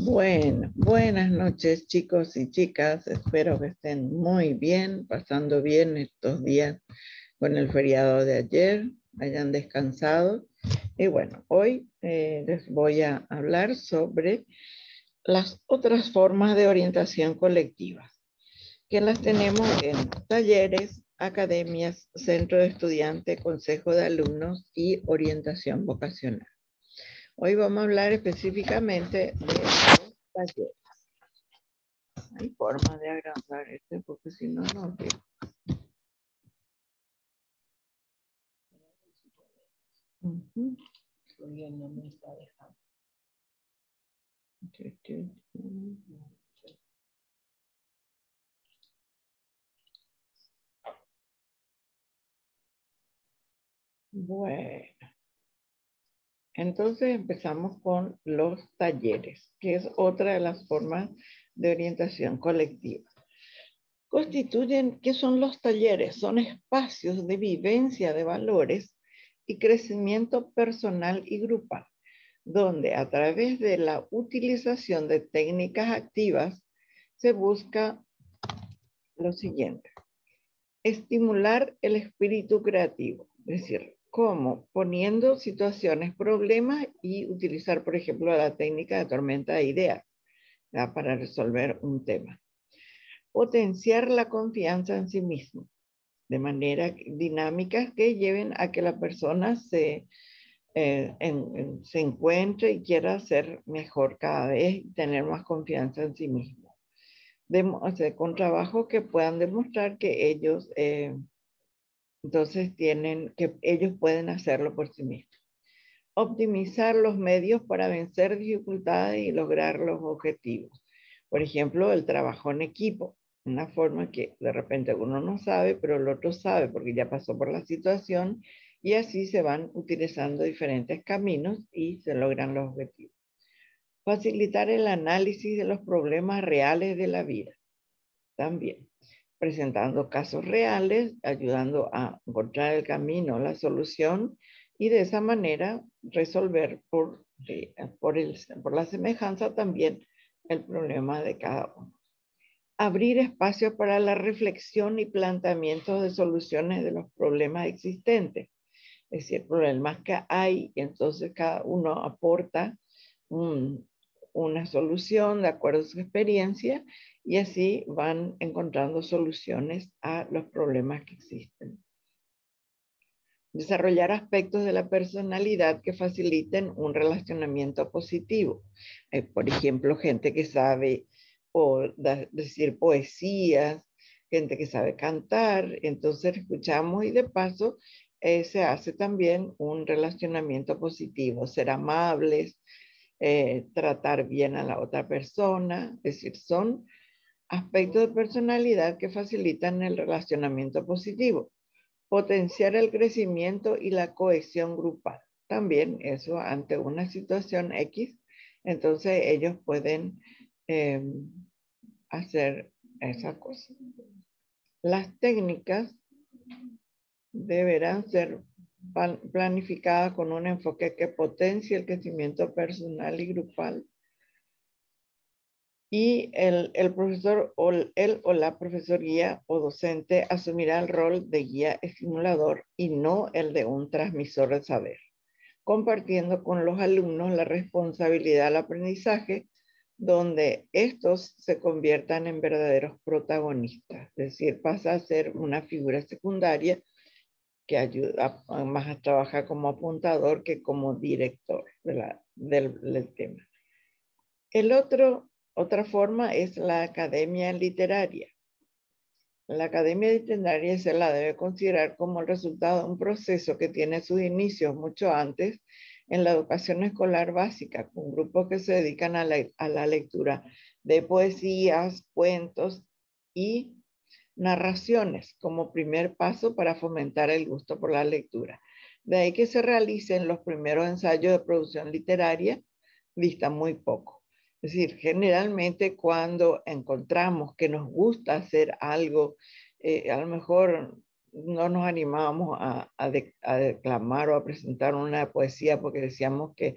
Bueno, buenas noches chicos y chicas, espero que estén muy bien, pasando bien estos días con el feriado de ayer, hayan descansado. Y bueno, hoy les voy a hablar sobre las otras formas de orientación colectiva, que las tenemos en talleres, academias, centro de estudiantes, consejo de alumnos y orientación vocacional. Hoy vamos a hablar específicamente de los talleres. Hay forma de agrandar este porque si no, no veo. Porque no me está dejando. Bueno, entonces empezamos con los talleres, que es otra de las formas de orientación colectiva. ¿Qué son los talleres? Son espacios de vivencia de valores y crecimiento personal y grupal, donde a través de la utilización de técnicas activas se busca lo siguiente: estimular el espíritu creativo, es decir, ¿cómo? Poniendo situaciones, problemas y utilizar, por ejemplo, la técnica de tormenta de ideas, ¿verdad?, para resolver un tema. Potenciar la confianza en sí mismo, de manera dinámicas que lleven a que la persona se encuentre y quiera ser mejor cada vez y tener más confianza en sí mismo. Con trabajos que puedan demostrar que ellos entonces que ellos pueden hacerlo por sí mismos. Optimizar los medios para vencer dificultades y lograr los objetivos. Por ejemplo, el trabajo en equipo, una forma que de repente uno no sabe, pero el otro sabe porque ya pasó por la situación, y así se van utilizando diferentes caminos y se logran los objetivos. Facilitar el análisis de los problemas reales de la vida. También presentando casos reales, ayudando a encontrar el camino, la solución, y de esa manera resolver por la semejanza también el problema de cada uno. Abrir espacios para la reflexión y planteamiento de soluciones de los problemas existentes. Es decir, problemas que hay, y entonces cada uno aporta una solución de acuerdo a su experiencia, y así van encontrando soluciones a los problemas que existen. Desarrollar aspectos de la personalidad que faciliten un relacionamiento positivo. Por ejemplo, gente que sabe decir poesías, gente que sabe cantar, entonces escuchamos y de paso se hace también un relacionamiento positivo, ser amables, tratar bien a la otra persona, es decir, son aspectos de personalidad que facilitan el relacionamiento positivo. Potenciar el crecimiento y la cohesión grupal. También eso ante una situación X, entonces ellos pueden hacer esa cosa. Las técnicas deberán ser planificadas con un enfoque que potencie el crecimiento personal y grupal. Y el profesor o la profesoría o docente asumirá el rol de guía estimulador y no el de un transmisor de saber, compartiendo con los alumnos la responsabilidad del aprendizaje, donde estos se conviertan en verdaderos protagonistas, es decir, pasa a ser una figura secundaria que ayuda más a trabajar como apuntador que como director del tema. Otra forma es la academia literaria. La academia literaria se la debe considerar como el resultado de un proceso que tiene sus inicios mucho antes en la educación escolar básica, con grupos que se dedican a la lectura de poesías, cuentos y narraciones como primer paso para fomentar el gusto por la lectura. De ahí que se realicen los primeros ensayos de producción literaria, dista muy poco. Es decir, generalmente cuando encontramos que nos gusta hacer algo, a lo mejor no nos animábamos a declamar o a presentar una poesía porque decíamos que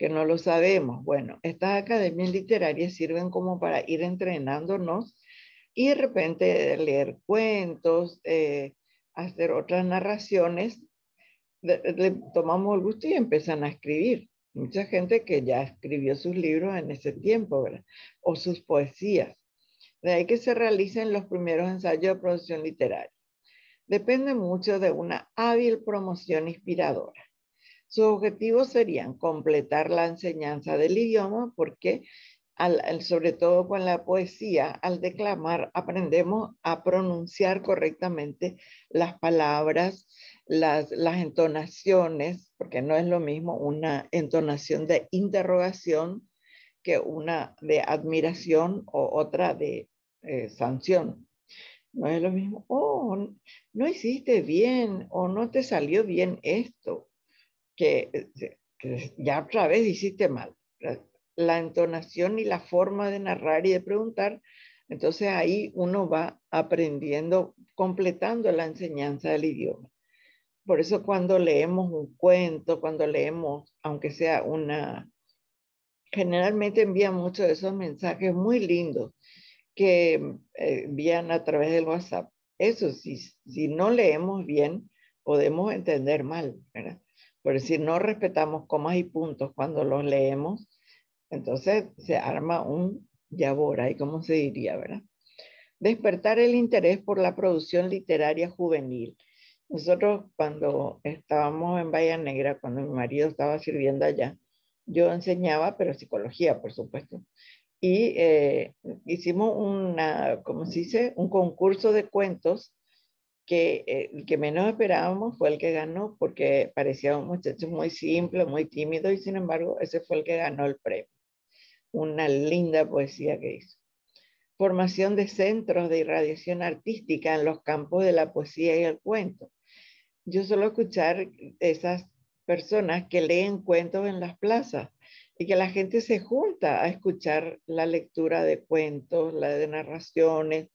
que no lo sabemos. Bueno, estas academias literarias sirven como para ir entrenándonos y de repente leer cuentos, hacer otras narraciones, le tomamos el gusto y empiezan a escribir. Mucha gente que ya escribió sus libros en ese tiempo, ¿verdad? O sus poesías. De ahí que se realicen los primeros ensayos de producción literaria. Depende mucho de una hábil promoción inspiradora. Sus objetivos serían completar la enseñanza del idioma porque, sobre todo con la poesía, al declamar aprendemos a pronunciar correctamente las palabras, las entonaciones, porque no es lo mismo una entonación de interrogación que una de admiración o otra de sanción. No es lo mismo, oh, no hiciste bien o no te salió bien esto, que ya otra vez hiciste mal. La entonación y la forma de narrar y de preguntar, entonces ahí uno va aprendiendo, completando la enseñanza del idioma. Por eso cuando leemos un cuento, cuando leemos, aunque sea generalmente envían muchos de esos mensajes muy lindos que envían a través del WhatsApp. Eso, si no leemos bien, podemos entender mal, ¿verdad? Pero si no respetamos comas y puntos cuando los leemos, entonces se arma un yabora, y cómo se diría, ¿verdad? Despertar el interés por la producción literaria juvenil. Nosotros cuando estábamos en Bahía Negra, cuando mi marido estaba sirviendo allá, yo enseñaba, pero psicología, por supuesto. Y hicimos ¿cómo se dice? Un concurso de cuentos que el que menos esperábamos fue el que ganó, porque parecía un muchacho muy simple, muy tímido, y sin embargo ese fue el que ganó el premio. Una linda poesía que hizo. Formación de centros de irradiación artística en los campos de la poesía y el cuento. Yo suelo escuchar esas personas que leen cuentos en las plazas y que la gente se junta a escuchar la lectura de cuentos, la de narraciones,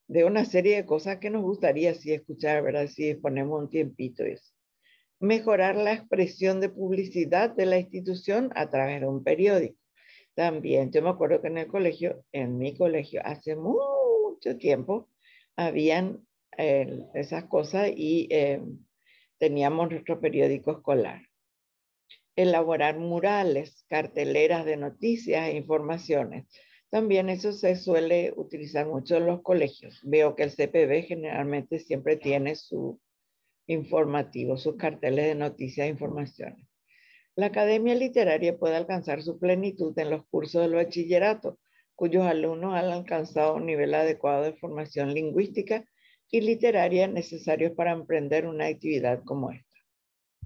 de una serie de cosas que nos gustaría sí escuchar, ¿verdad? Si ponemos un tiempito eso. Mejorar la expresión de publicidad de la institución a través de un periódico. También, yo me acuerdo que en mi colegio, hace mucho tiempo, habían esas cosas y teníamos nuestro periódico escolar. Elaborar murales, carteleras de noticias e informaciones. También eso se suele utilizar mucho en los colegios. Veo que el CPB generalmente siempre tiene su informativo, sus carteles de noticias e informaciones. La academia literaria puede alcanzar su plenitud en los cursos del bachillerato, cuyos alumnos han alcanzado un nivel adecuado de formación lingüística y literaria necesarios para emprender una actividad como esta.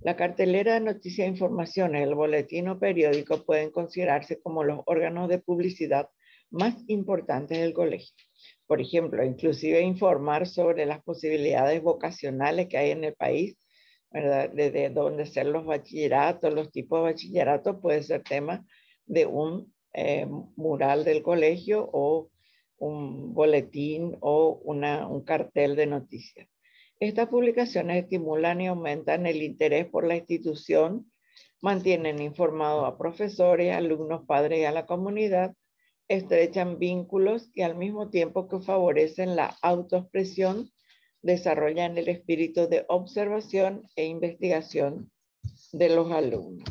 La cartelera de noticias e informaciones, el boletín o periódico pueden considerarse como los órganos de publicidad más importantes del colegio. Por ejemplo, inclusive informar sobre las posibilidades vocacionales que hay en el país, ¿verdad? Desde dónde ser los bachilleratos, los tipos de bachillerato, puede ser tema de un mural del colegio o un boletín o un cartel de noticias. Estas publicaciones estimulan y aumentan el interés por la institución, mantienen informados a profesores, alumnos, padres y a la comunidad, estrechan vínculos y al mismo tiempo que favorecen la autoexpresión, desarrollan el espíritu de observación e investigación de los alumnos.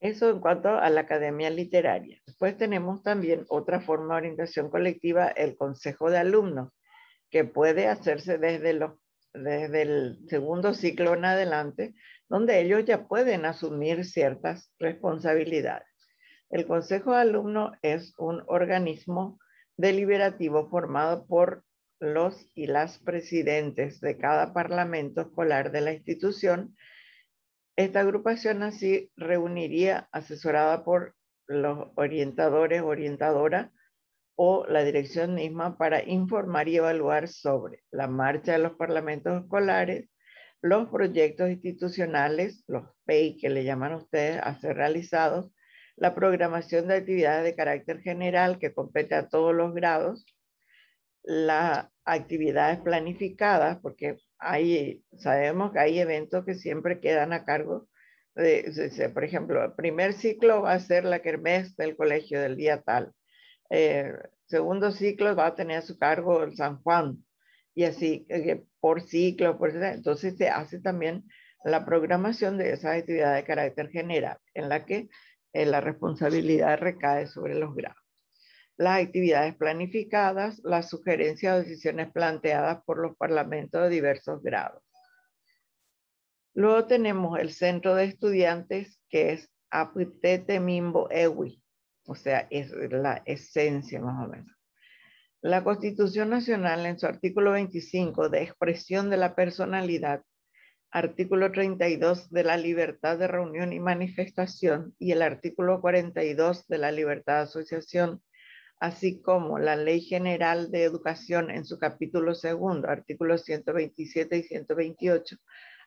Eso en cuanto a la academia literaria. Después tenemos también otra forma de orientación colectiva, el consejo de alumnos, que puede hacerse desde el segundo ciclo en adelante, donde ellos ya pueden asumir ciertas responsabilidades. El consejo de alumnos es un organismo deliberativo formado por los y las presidentes de cada parlamento escolar de la institución. Esta agrupación así reuniría, asesorada por los orientadores, orientadoras o la dirección misma, para informar y evaluar sobre la marcha de los parlamentos escolares, los proyectos institucionales, los PEI que le llaman ustedes, a ser realizados, la programación de actividades de carácter general que compete a todos los grados, las actividades planificadas, porque sabemos que hay eventos que siempre quedan a cargo por ejemplo, el primer ciclo va a ser la kermés del colegio del día tal. Segundo ciclo va a tener a su cargo el San Juan y así por ciclo, entonces se hace también la programación de esas actividades de carácter general en la que la responsabilidad recae sobre los grados. Las actividades planificadas, las sugerencias o decisiones planteadas por los parlamentos de diversos grados. Luego tenemos el centro de estudiantes que es Aputete Mimbo Ewi, o sea, es la esencia más o menos. La Constitución Nacional en su artículo 25 de expresión de la personalidad, artículo 32 de la libertad de reunión y manifestación y el artículo 42 de la libertad de asociación, así como la Ley General de Educación en su capítulo segundo, artículos 127 y 128,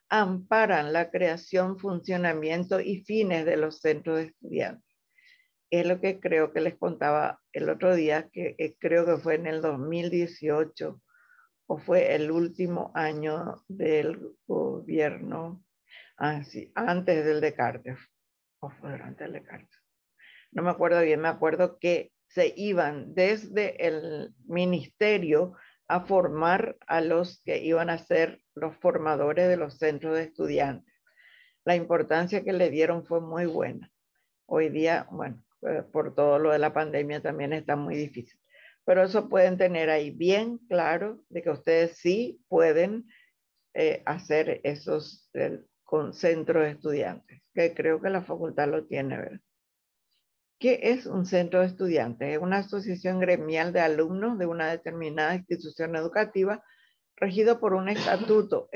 amparan la creación, funcionamiento y fines de los centros de estudiantes. Es lo que creo que les contaba el otro día, que creo que fue en el 2018 o fue el último año del gobierno, antes del Descartes, o fue durante el Descartes. No me acuerdo bien, me acuerdo que se iban desde el ministerio a formar a los que iban a ser los formadores de los centros de estudiantes. La importancia que le dieron fue muy buena. Hoy día, bueno, por todo lo de la pandemia también está muy difícil. Pero eso pueden tener ahí bien claro de que ustedes sí pueden hacer esos con centros de estudiantes, que creo que la facultad lo tiene, ¿verdad? ¿Qué es un centro de estudiantes? Es una asociación gremial de alumnos de una determinada institución educativa regido por un estatuto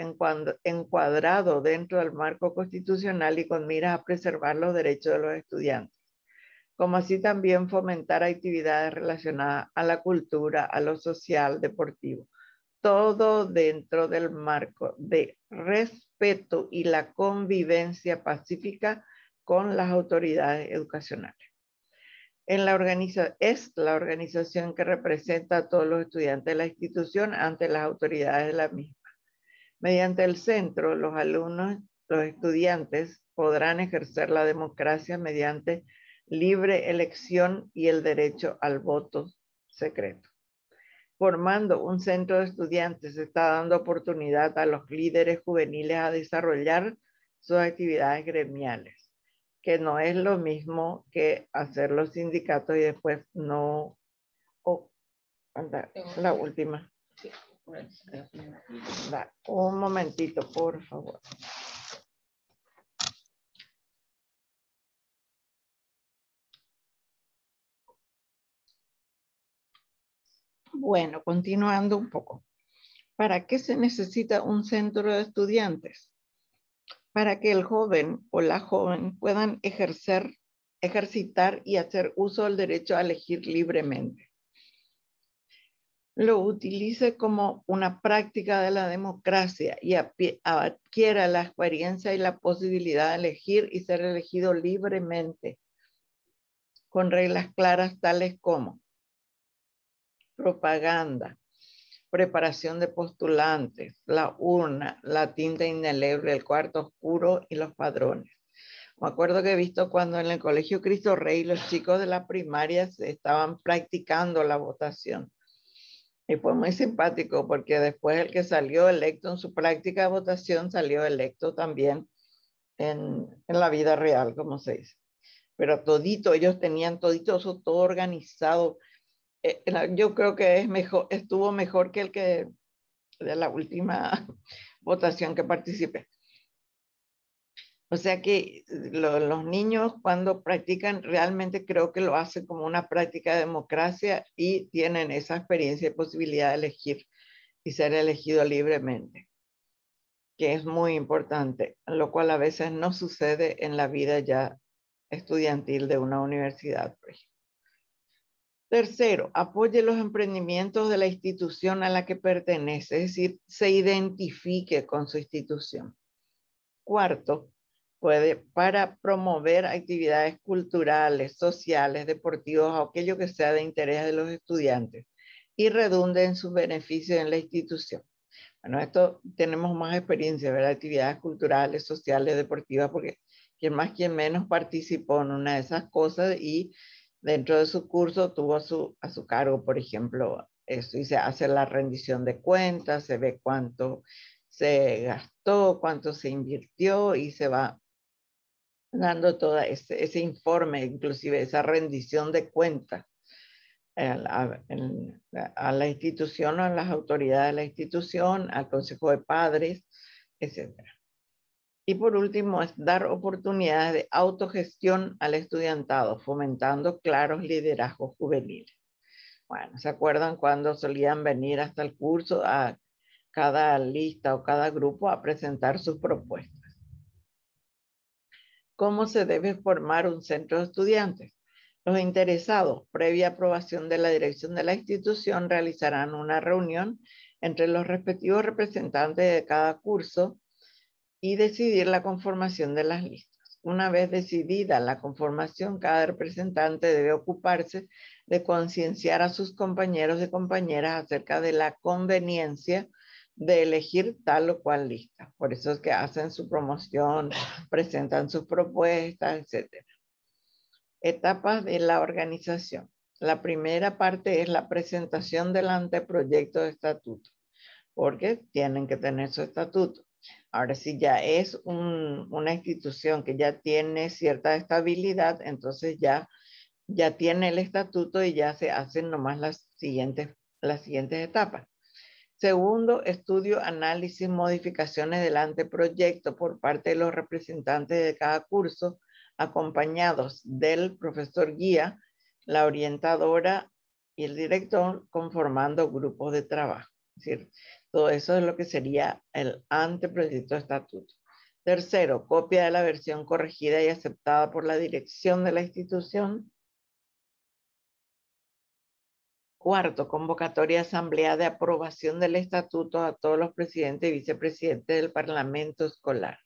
encuadrado dentro del marco constitucional y con miras a preservar los derechos de los estudiantes, como así también fomentar actividades relacionadas a la cultura, a lo social, deportivo, todo dentro del marco de respeto y la convivencia pacífica con las autoridades educacionales. Es la organización que representa a todos los estudiantes de la institución ante las autoridades de la misma. Mediante el centro, los alumnos, los estudiantes podrán ejercer la democracia mediante libre elección y el derecho al voto secreto. Formando un centro de estudiantes se está dando oportunidad a los líderes juveniles a desarrollar sus actividades gremiales, que no es lo mismo que hacer los sindicatos y después no... la última. Un momentito, por favor. Bueno, continuando un poco. ¿Para qué se necesita un centro de estudiantes? Para que el joven o la joven puedan ejercitar y hacer uso del derecho a elegir libremente. Lo utilice como una práctica de la democracia y adquiera la experiencia y la posibilidad de elegir y ser elegido libremente, con reglas claras tales como propaganda, preparación de postulantes, la urna, la tinta indeleble, el cuarto oscuro y los padrones. Me acuerdo que he visto cuando en el Colegio Cristo Rey los chicos de la primaria estaban practicando la votación. Y fue muy simpático porque después el que salió electo en su práctica de votación salió electo también en la vida real, como se dice. Pero todito, ellos tenían todito eso todo organizado. Yo creo que estuvo mejor que el que de la última votación que participé. O sea que los niños cuando practican realmente creo que lo hacen como una práctica de democracia y tienen esa experiencia y posibilidad de elegir y ser elegido libremente, que es muy importante, lo cual a veces no sucede en la vida ya estudiantil de una universidad, por ejemplo. Tercero, apoye los emprendimientos de la institución a la que pertenece, es decir, se identifique con su institución. Cuarto, para promover actividades culturales, sociales, deportivas o aquello que sea de interés de los estudiantes y redunde en sus beneficios en la institución. Bueno, esto tenemos más experiencia, ¿verdad? Actividades culturales, sociales, deportivas, porque quien más, quien menos participó en una de esas cosas y dentro de su curso tuvo a su cargo, por ejemplo, esto, y se hace la rendición de cuentas, se ve cuánto se gastó, cuánto se invirtió y se va dando todo ese informe, inclusive esa rendición de cuentas a la institución o a las autoridades de la institución, al consejo de padres, etc. Y por último, es dar oportunidades de autogestión al estudiantado, fomentando claros liderazgos juveniles. Bueno, ¿se acuerdan cuando solían venir hasta el curso a cada lista o cada grupo a presentar sus propuestas? ¿Cómo se debe formar un centro de estudiantes? Los interesados, previa aprobación de la dirección de la institución, realizarán una reunión entre los respectivos representantes de cada curso y decidir la conformación de las listas. Una vez decidida la conformación, cada representante debe ocuparse de concienciar a sus compañeros y compañeras acerca de la conveniencia de elegir tal o cual lista. Por eso es que hacen su promoción, presentan sus propuestas, etc. Etapas de la organización. La primera parte es la presentación del anteproyecto de estatuto, porque tienen que tener su estatuto. Ahora, si ya es una institución que ya tiene cierta estabilidad, entonces ya tiene el estatuto y ya se hacen nomás las siguientes etapas. Segundo, estudio, análisis, modificaciones del anteproyecto por parte de los representantes de cada curso, acompañados del profesor guía, la orientadora y el director, conformando grupos de trabajo. Es decir, todo eso es lo que sería el anteproyecto de estatuto. Tercero, copia de la versión corregida y aceptada por la dirección de la institución. Cuarto, convocatoria asamblea de aprobación del estatuto a todos los presidentes y vicepresidentes del Parlamento escolar.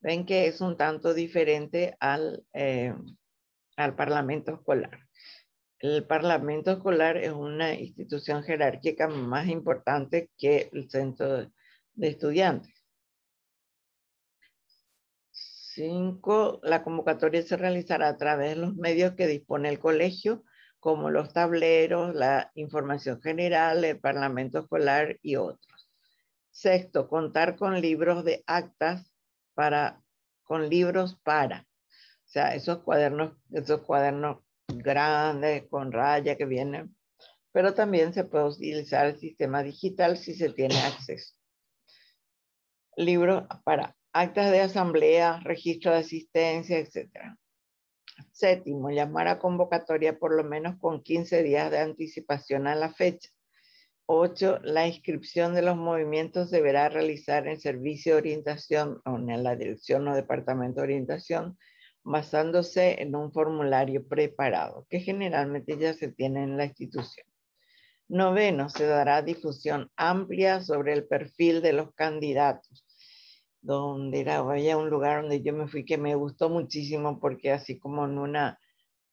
Ven que es un tanto diferente al Parlamento escolar. El Parlamento escolar es una institución jerárquica más importante que el centro de estudiantes. 5. La convocatoria se realizará a través de los medios que dispone el colegio, como los tableros, la información general, el Parlamento escolar y otros. 6. Contar con libros de actas con libros para, o sea, esos cuadernos grandes con raya que vienen, pero también se puede utilizar el sistema digital si se tiene acceso. Libros para actas de asamblea, registro de asistencia, etc. 7. Llamar a convocatoria por lo menos con 15 días de anticipación a la fecha. 8. La inscripción de los movimientos deberá realizar en servicio de orientación o en la dirección o departamento de orientación, basándose en un formulario preparado, que generalmente ya se tiene en la institución. 9. Se dará difusión amplia sobre el perfil de los candidatos. Donde vaya un lugar donde yo me fui que me gustó muchísimo, porque así como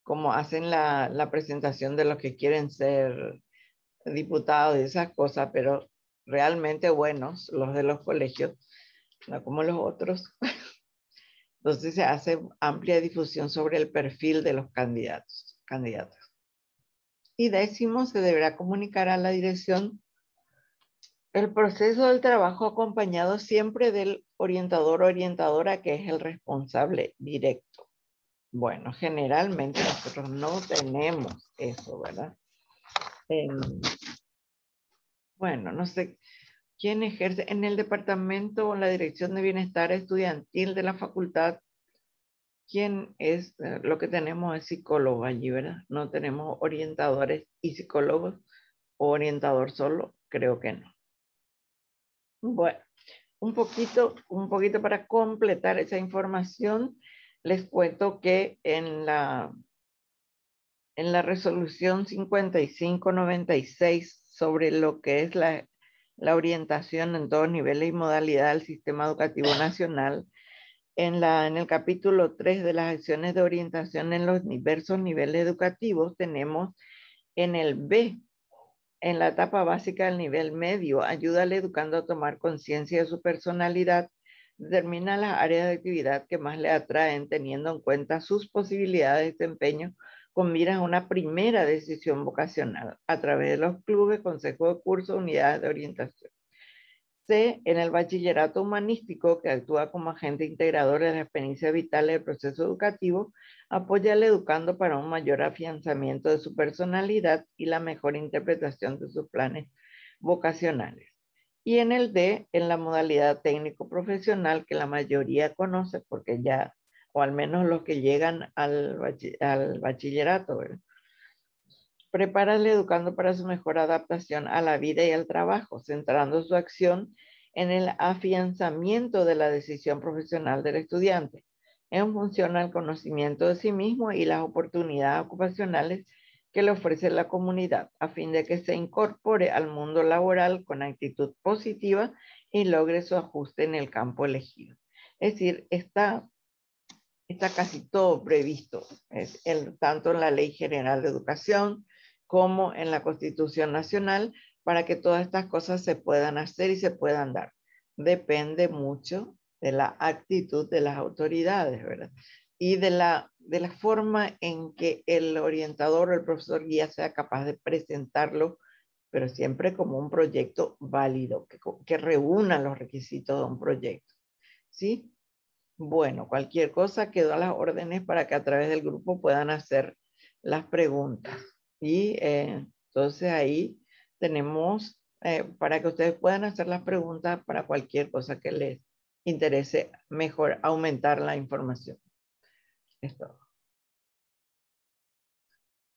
como hacen la presentación de los que quieren ser diputados y esas cosas, pero realmente buenos, los de los colegios, no como los otros. Entonces se hace amplia difusión sobre el perfil de los candidatos. Y 10, se deberá comunicar a la dirección el proceso del trabajo, acompañado siempre del orientador o orientadora, que es el responsable directo. Bueno, generalmente nosotros no tenemos eso, ¿verdad? Bueno, no sé quién ejerce en el departamento o la dirección de bienestar estudiantil de la facultad. ¿Quién es? Lo que tenemos es psicólogo allí, ¿verdad? No tenemos orientadores y psicólogos, o orientador solo, creo que no. Bueno, un poquito para completar esa información, les cuento que en la resolución 5596 sobre lo que es la orientación en todos niveles y modalidad del sistema educativo nacional, en el capítulo 3 de las acciones de orientación en los diversos niveles educativos, tenemos en el B en la etapa básica del nivel medio, ayuda al educando a tomar conciencia de su personalidad, determina las áreas de actividad que más le atraen, teniendo en cuenta sus posibilidades de desempeño con miras a una primera decisión vocacional a través de los clubes, consejos de curso, unidades de orientación. C, en el bachillerato humanístico, que actúa como agente integrador de la experiencia vital del proceso educativo, apoya al educando para un mayor afianzamiento de su personalidad y la mejor interpretación de sus planes vocacionales. Y en el D, en la modalidad técnico-profesional, que la mayoría conoce porque ya, o al menos los que llegan al bachillerato, ¿verdad? Prepara al educando para su mejor adaptación a la vida y al trabajo, centrando su acción en el afianzamiento de la decisión profesional del estudiante, en función al conocimiento de sí mismo y las oportunidades ocupacionales que le ofrece la comunidad, a fin de que se incorpore al mundo laboral con actitud positiva y logre su ajuste en el campo elegido. Es decir, está casi todo previsto, tanto en la Ley General de Educación como en la Constitución Nacional, para que todas estas cosas se puedan hacer y se puedan dar. Depende mucho de la actitud de las autoridades, ¿verdad? Y de la forma en que el orientador o el profesor guía sea capaz de presentarlo, pero siempre como un proyecto válido, que reúna los requisitos de un proyecto, ¿sí? Bueno, cualquier cosa quedó a las órdenes para que a través del grupo puedan hacer las preguntas. Y entonces ahí tenemos para que ustedes puedan hacer las preguntas para cualquier cosa que les interese mejor aumentar la información. Es todo.